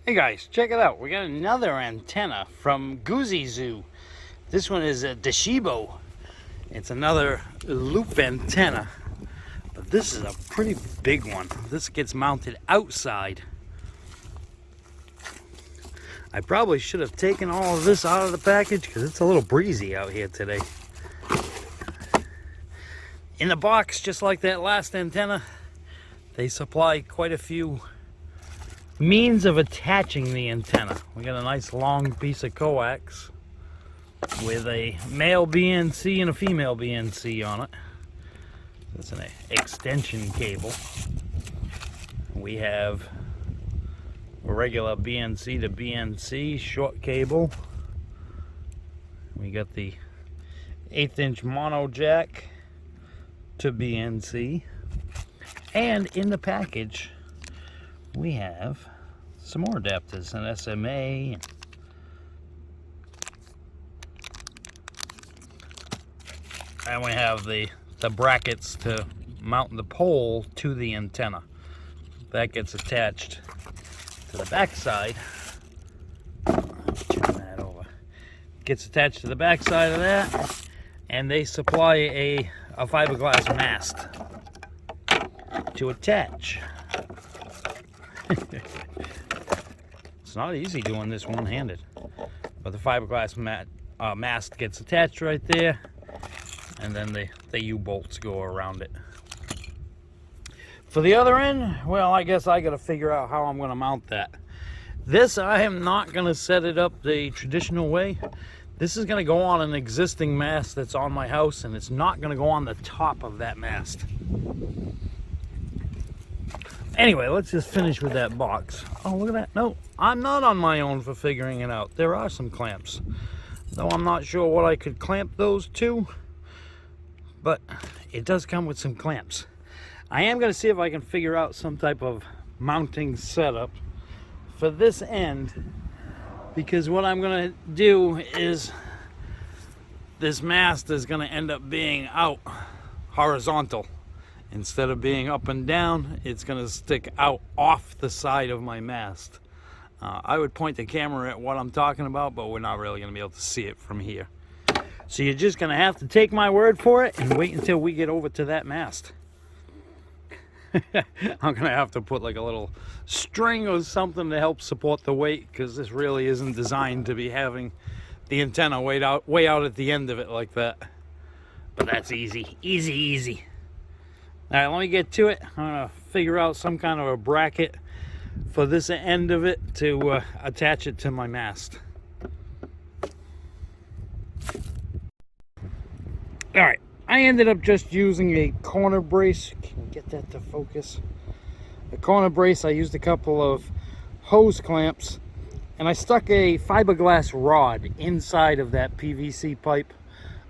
Hey guys, check it out. We got another antenna from Goozeezoo. This one is a Deshibo. It's another loop antenna, but this is a pretty big one. This gets mounted outside. I probably should have taken all of this out of the package because it's a little breezy out here today. In the box, just like that last antenna, they supply quite a few means of attaching the antenna. We got a nice long piece of coax with a male BNC and a female BNC on it. That's an extension cable. We have a regular BNC to BNC short cable. We got the 1/8 inch mono jack to BNC. And in the package, we have some more adapters, an SMA, and we have the brackets to mount the pole to the antenna. That gets attached to the back side. Turn that over. Gets attached to the back side of that, and they supply a fiberglass mast to attach. It's not easy doing this one-handed, but the fiberglass mast gets attached right there, and then the U-bolts go around it. For the other end, well, I guess I got to figure out how I'm going to mount that. This, I am not going to set it up the traditional way. This is going to go on an existing mast that's on my house, and it's not going to go on the top of that mast. Anyway, let's just finish with that box. Oh, look at that. No, I'm not on my own for figuring it out. There are some clamps, though I'm not sure what I could clamp those to, but it does come with some clamps. I am going to see if I can figure out some type of mounting setup for this end, because what I'm going to do is this mast is going to end up being out horizontal. Instead of being up and down, it's going to stick out off the side of my mast. I would point the camera at what I'm talking about, but we're not really going to be able to see it from here. So you're just going to have to take my word for it and wait until we get over to that mast. I'm going to have to put like a little string or something to help support the weight, because this really isn't designed to be having the antenna way out at the end of it like that. But that's easy. Easy. All right, let me get to it. I'm going to figure out some kind of a bracket for this end of it to attach it to my mast. All right, I ended up just using a corner brace. Can we get that to focus? A corner brace. I used a couple of hose clamps, and I stuck a fiberglass rod inside of that PVC pipe.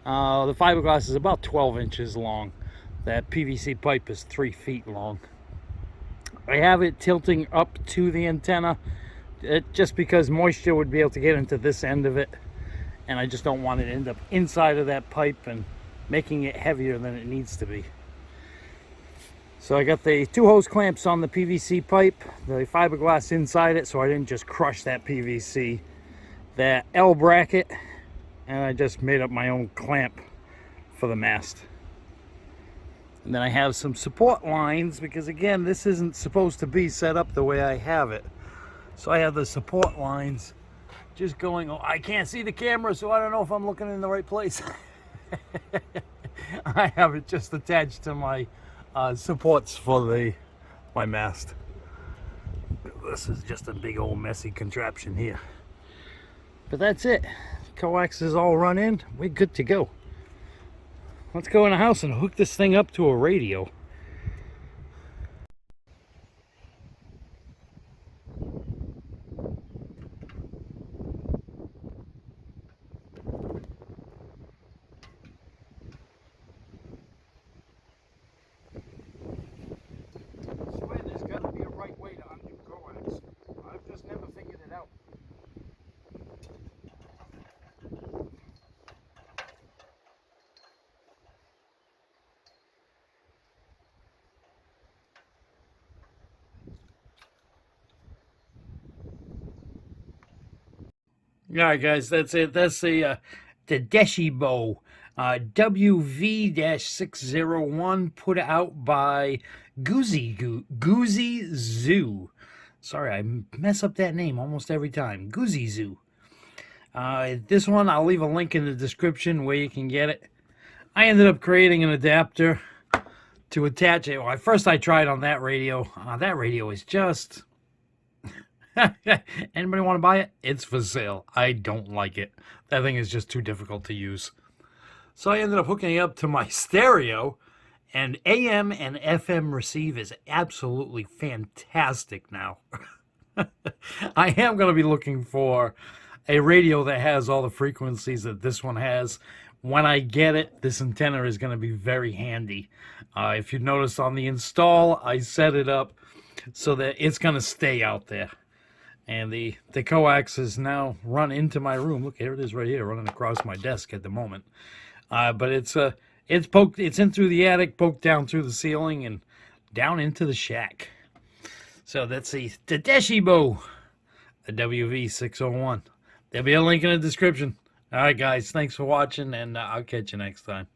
The fiberglass is about 12 inches long. That PVC pipe is 3 feet long. I have it tilting up to the antenna just because moisture would be able to get into this end of it, and I just don't want it to end up inside of that pipe and making it heavier than it needs to be. So I got the 2 hose clamps on the PVC pipe, the fiberglass inside it, so I didn't just crush that PVC. That L bracket, and I just made up my own clamp for the mast. And then I have some support lines, because again, this isn't supposed to be set up the way I have it. So I have the support lines just going, oh, I can't see the camera, so I don't know if I'm looking in the right place. I have it just attached to my supports for my mast. This is just a big old messy contraption here. But that's it. Coax is all run in. We're good to go. Let's go in the house and hook this thing up to a radio. I swear there's got to be a right way to undo coax. I've just never figured it out. All right, guys, that's it. That's the Deshibo WV-601 put out by Goozeezoo. Sorry, I mess up that name almost every time. Goozeezoo. This one, I'll leave a link in the description where you can get it. I ended up creating an adapter to attach it. Well, first I tried on that radio. That radio is just... Anybody want to buy it? It's for sale. I don't like it. That thing is just too difficult to use. So I ended up hooking it up to my stereo, and AM and FM receive is absolutely fantastic now. I am going to be looking for a radio that has all the frequencies that this one has. When I get it, this antenna is going to be very handy. If you notice on the install, I set it up so that it's going to stay out there. And the coax is now run into my room. Look, here it is right here, running across my desk at the moment. But it's in through the attic, poked down through the ceiling, and down into the shack. So that's the Deshibo, the WV-601. There'll be a link in the description. All right, guys, thanks for watching, and I'll catch you next time.